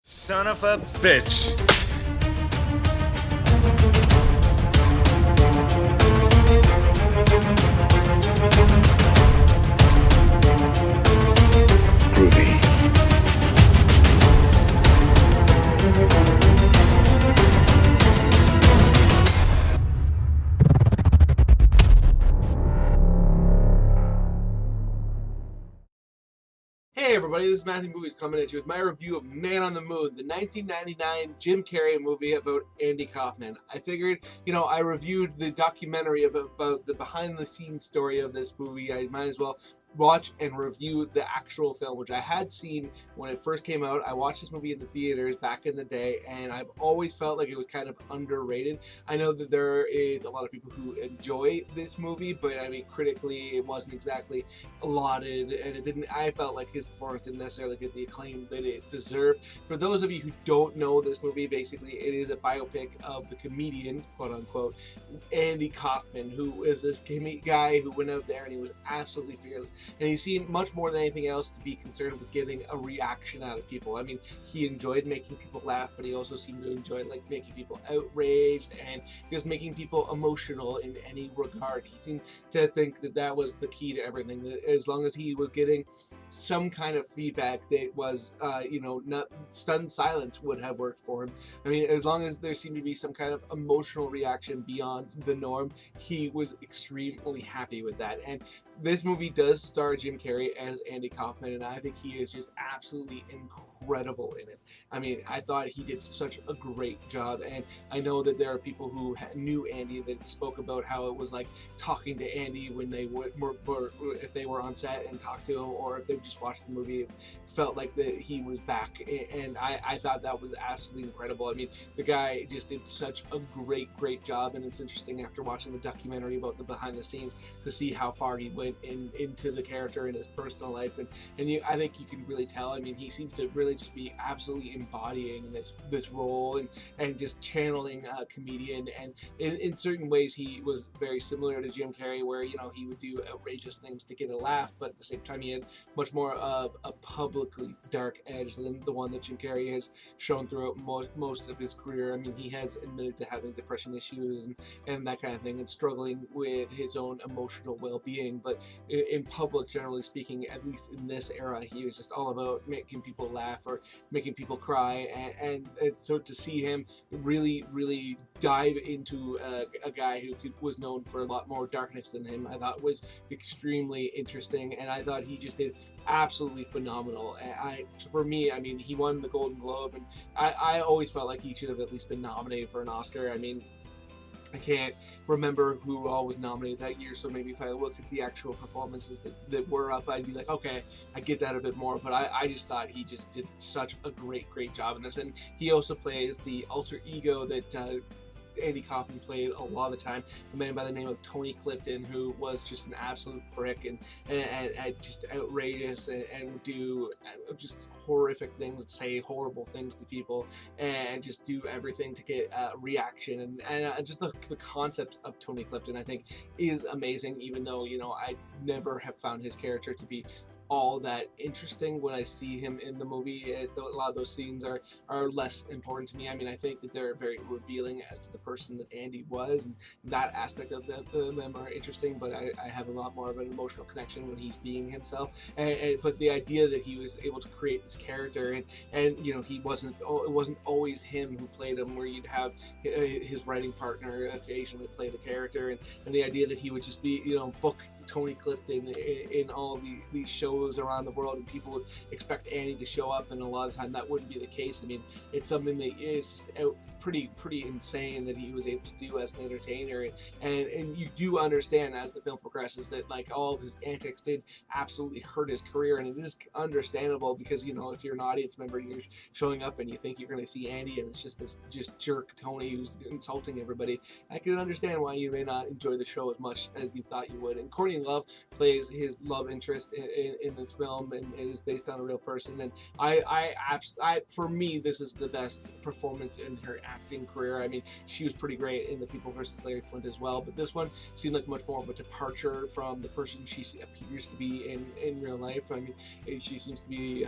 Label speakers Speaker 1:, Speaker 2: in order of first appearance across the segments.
Speaker 1: Son of a bitch.
Speaker 2: Groovy.
Speaker 3: Hey everybody, this is Matthew Movies coming at you with my review of Man on the Moon, the 1999 Jim Carrey movie about Andy Kaufman. I figured, I reviewed the documentary about the behind-the-scenes story of this movie. I might as well watch and review the actual film, which I had seen when it first came out. I watched this movie in the theaters back in the day, and I've always felt like it was kind of underrated. I know that there is a lot of people who enjoy this movie, but I mean, critically, it wasn't exactly lauded, and I felt like his performance didn't necessarily get the acclaim that it deserved. For those of you who don't know this movie, basically, it is a biopic of the comedian, quote unquote, Andy Kaufman, who is this guy who went out there and he was absolutely fearless. And he seemed much more than anything else to be concerned with getting a reaction out of people. I mean, he enjoyed making people laugh, but he also seemed to enjoy making people outraged and just making people emotional in any regard. He seemed to think that that was the key to everything. That as long as he was getting some kind of feedback that was, not stunned silence would have worked for him. I mean, as long as there seemed to be some kind of emotional reaction beyond the norm, he was extremely happy with that. And this movie does star Jim Carrey as Andy Kaufman, and I think he is just absolutely incredible in it. I mean, I thought he did such a great job, and I know that there are people who knew Andy that spoke about how it was like talking to Andy when they were if they were on set and talked to him, or if they just watched the movie, it felt like that he was back, and I thought that was absolutely incredible. I mean, the guy just did such a great job, and it's interesting after watching the documentary about the behind the scenes to see how far he went into the character in his personal life, and I think you can really tell. I mean, he seems to really just be absolutely embodying this role and just channeling a comedian, and in certain ways he was very similar to Jim Carrey, where he would do outrageous things to get a laugh, but at the same time he had much more of a publicly dark edge than the one that Jim Carrey has shown throughout most of his career. I mean, he has admitted to having depression issues and that kind of thing, and struggling with his own emotional well-being, but in public, generally speaking, at least in this era, he was just all about making people laugh or making people cry, and so to see him really dive into a guy who was known for a lot more darkness than him, I thought was extremely interesting, and I thought he just did absolutely phenomenal. For me, I mean, he won the Golden Globe, and I always felt like he should have at least been nominated for an Oscar. I mean, I can't remember who all was nominated that year, so maybe if I looked at the actual performances that were up, I'd be like, okay, I get that a bit more, but I just thought he just did such a great job in this. And he also plays the alter ego that Andy Kaufman played a lot of the time, a man by the name of Tony Clifton, who was just an absolute prick and just outrageous and would do just horrific things, say horrible things to people, and just do everything to get a reaction. And just the concept of Tony Clifton, I think, is amazing, even though, I never have found his character to be all that interesting. When I see him in the movie, a lot of those scenes are less important to me. I mean, I think that they're very revealing as to the person that Andy was, and that aspect of them are interesting, but I have a lot more of an emotional connection when he's being himself. But the idea that he was able to create this character, and it wasn't always him who played him, where you'd have his writing partner occasionally play the character, and the idea that he would just be book Tony Clifton in all these shows around the world, and people would expect Andy to show up, and a lot of time that wouldn't be the case. I mean, it's something that is just pretty insane that he was able to do as an entertainer, and you do understand as the film progresses that like all of his antics did absolutely hurt his career, and it is understandable because if you're an audience member, you're showing up and you think you're going to see Andy, and it's just this jerk Tony who's insulting everybody. I can understand why you may not enjoy the show as much as you thought you would. And according Courtney Love plays his love interest in this film, and it is based on a real person. And for me, this is the best performance in her acting career. I mean, she was pretty great in The People vs. Larry Flint as well, but this one seemed like much more of a departure from the person she appears to be in real life. I mean, she seems to be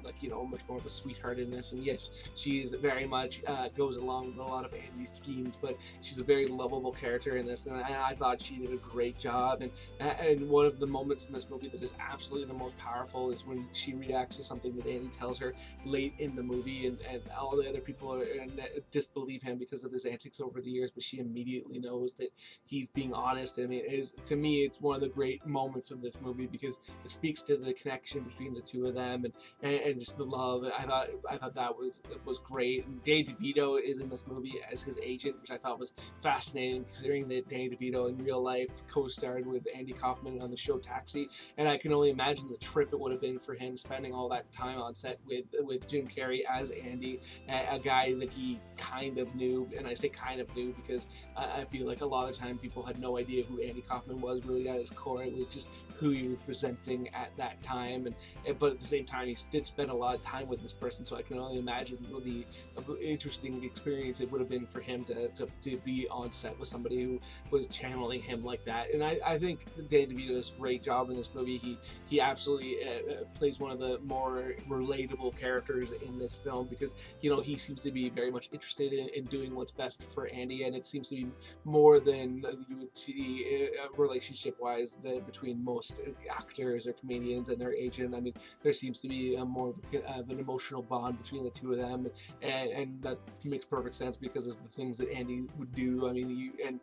Speaker 3: like, you know, much more of a sweetheart in this, and yes, she is very much goes along with a lot of Andy's schemes, but she's a very lovable character in this, and I thought she did a great job. And one of the moments in this movie that is absolutely the most powerful is when she reacts to something that Andy tells her late in the movie, and all the other people are disbelieve him because of his antics over the years, but she immediately knows that he's being honest. I mean, to me, it's one of the great moments of this movie because it speaks to the connection between the two of them, and just the love. And I thought that was great. And Danny DeVito is in this movie as his agent, which I thought was fascinating, considering that Danny DeVito in real life co-starred with Andy Kaufman on the show Taxi, and I can only imagine the trip it would have been for him spending all that time on set with Jim Carrey as Andy, a guy that he kind of knew. And I say kind of knew because I feel like a lot of time people had no idea who Andy Kaufman was really at his core. It was just who he was presenting at that time, but at the same time he did spend a lot of time with this person, so I can only imagine the interesting experience it would have been for him to be on set with somebody who was channeling him like that. And I think Danny DeVito does a great job in this movie. He absolutely plays one of the more relatable characters in this film because, you know, he seems to be very much interested in doing what's best for Andy, and it seems to be more than you would see relationship wise between most actors or comedians and their agent. I mean, there seems to be more of an emotional bond between the two of them, and that makes perfect sense because of the things that Andy would do. I mean, and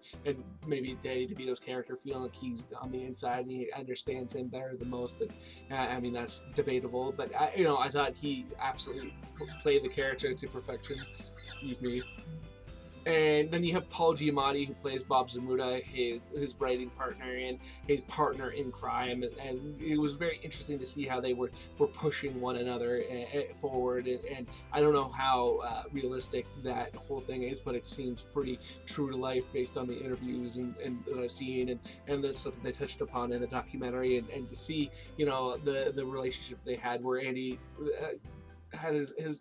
Speaker 3: maybe Danny DeVito's character feeling like he's on the inside and he understands him better than most, but I mean, that's debatable. But I thought he absolutely played the character to perfection. Excuse me. And then you have Paul Giamatti, who plays Bob Zamuda, his writing partner and his partner in crime, and it was very interesting to see how they were pushing one another forward. And I don't know how realistic that whole thing is, but it seems pretty true to life based on the interviews and that I've seen and the stuff that they touched upon in the documentary, and to see, you know, the relationship they had where Andy had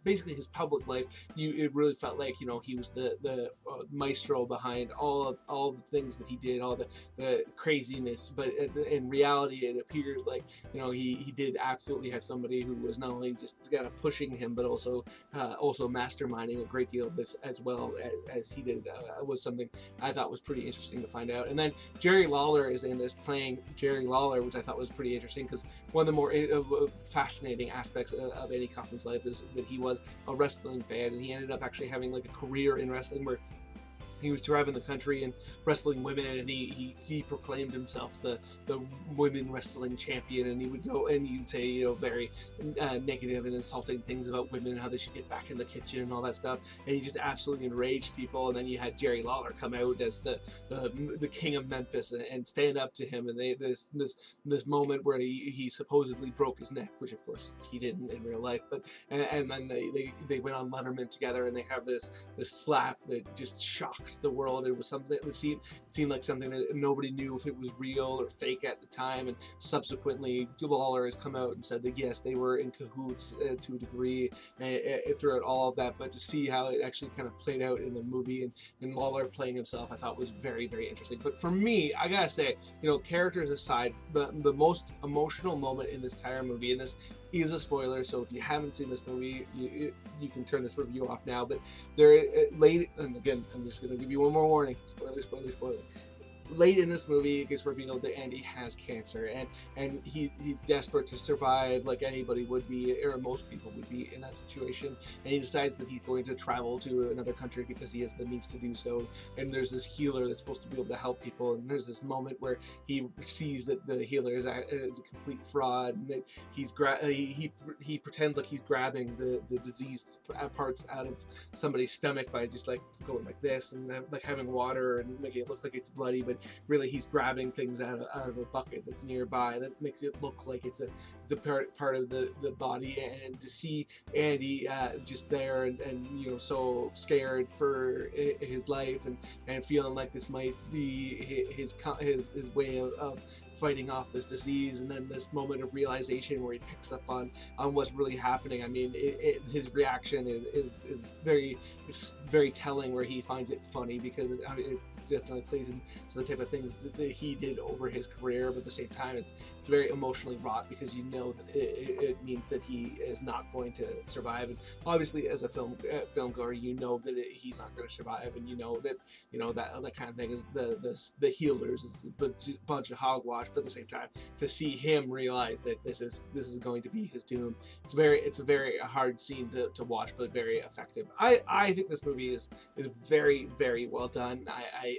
Speaker 3: basically his public life. It really felt like, you know, he was the maestro behind all the things that he did, all the craziness. But in reality, it appears like, you know, he did absolutely have somebody who was not only just kind of pushing him, but also masterminding a great deal of this as well as he did. Was something I thought was pretty interesting to find out. And then Jerry Lawler is in this, playing Jerry Lawler, which I thought was pretty interesting because one of the more fascinating aspects of Andy Kaufman's life is that he was a wrestling fan, and he ended up actually having like a career in wrestling where he was driving the country and wrestling women, and he proclaimed himself the women wrestling champion, and he would go and he'd say, you know, very negative and insulting things about women and how they should get back in the kitchen and all that stuff, and he just absolutely enraged people. And then you had Jerry Lawler come out as the king of Memphis and stand up to him, and this moment where he supposedly broke his neck, which of course he didn't in real life, but and then they went on Letterman together, and they have this slap that just shocked the world. It was something that seemed like something that nobody knew if it was real or fake at the time, and subsequently Lawler has come out and said that yes, they were in cahoots to a degree throughout all of that. But to see how it actually kind of played out in the movie and Lawler playing himself, I thought was very, very interesting. But for me, I gotta say, you know, characters aside, the most emotional moment in this entire movie, and this is a spoiler, so if you haven't seen this movie, you can turn this review off now, but there late, and again, I'm just going to give you one more warning, spoiler. Late in this movie, it gets revealed that Andy has cancer, and he's desperate to survive like anybody would be, or most people would be in that situation, and he decides that he's going to travel to another country because he has the means to do so. And there's this healer that's supposed to be able to help people, and there's this moment where he sees that the healer is a complete fraud, and that he pretends like he's grabbing the diseased parts out of somebody's stomach by just like going like this and like having water and making it look like it's bloody, but really he's grabbing things out of a bucket that's nearby that makes it look like it's a part of the body. And to see Andy just there and you know, so scared for his life and feeling like this might be his way of fighting off this disease, and then this moment of realization where he picks up on what's really happening. I mean, his reaction is very telling, where he finds it funny because it definitely plays into the type of things that he did over his career, but at the same time it's very emotionally wrought, because you know that it means that he is not going to survive. And obviously as a film goer, you know that he's not going to survive, and you know that that kind of thing is the healers is a bunch of hogwash. But at the same time, to see him realize that this is going to be his doom, it's a very hard scene to watch, but very effective. I think this movie is very, very well done.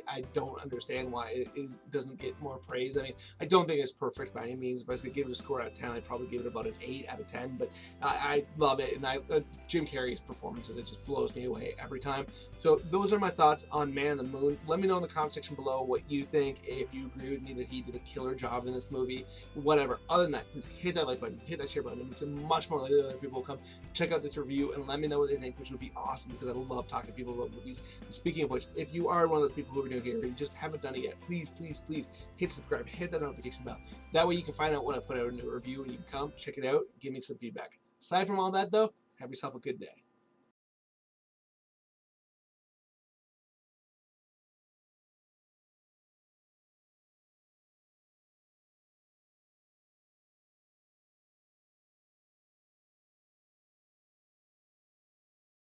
Speaker 3: I don't understand why it doesn't get more praise. I mean, I don't think it's perfect by any means. If I was going to give it a score out of 10, I'd probably give it about an 8 out of 10, but I love it, and Jim Carrey's performance, and it just blows me away every time. So those are my thoughts on Man on the Moon. Let me know in the comment section below what you think, if you agree with me that he did a killer job in this movie, whatever. Other than that, please hit that like button, hit that share button. It makes it much more likely that other people will come check out this review and let me know what they think, which would be awesome, because I love talking to people about movies. And speaking of which, if you are one of those people who are new here, or you just haven't done it yet, please hit subscribe, hit that notification bell. That way you can find out when I put out a new review, and you can come check it out, give me some feedback. Aside from all that though, have yourself a good day.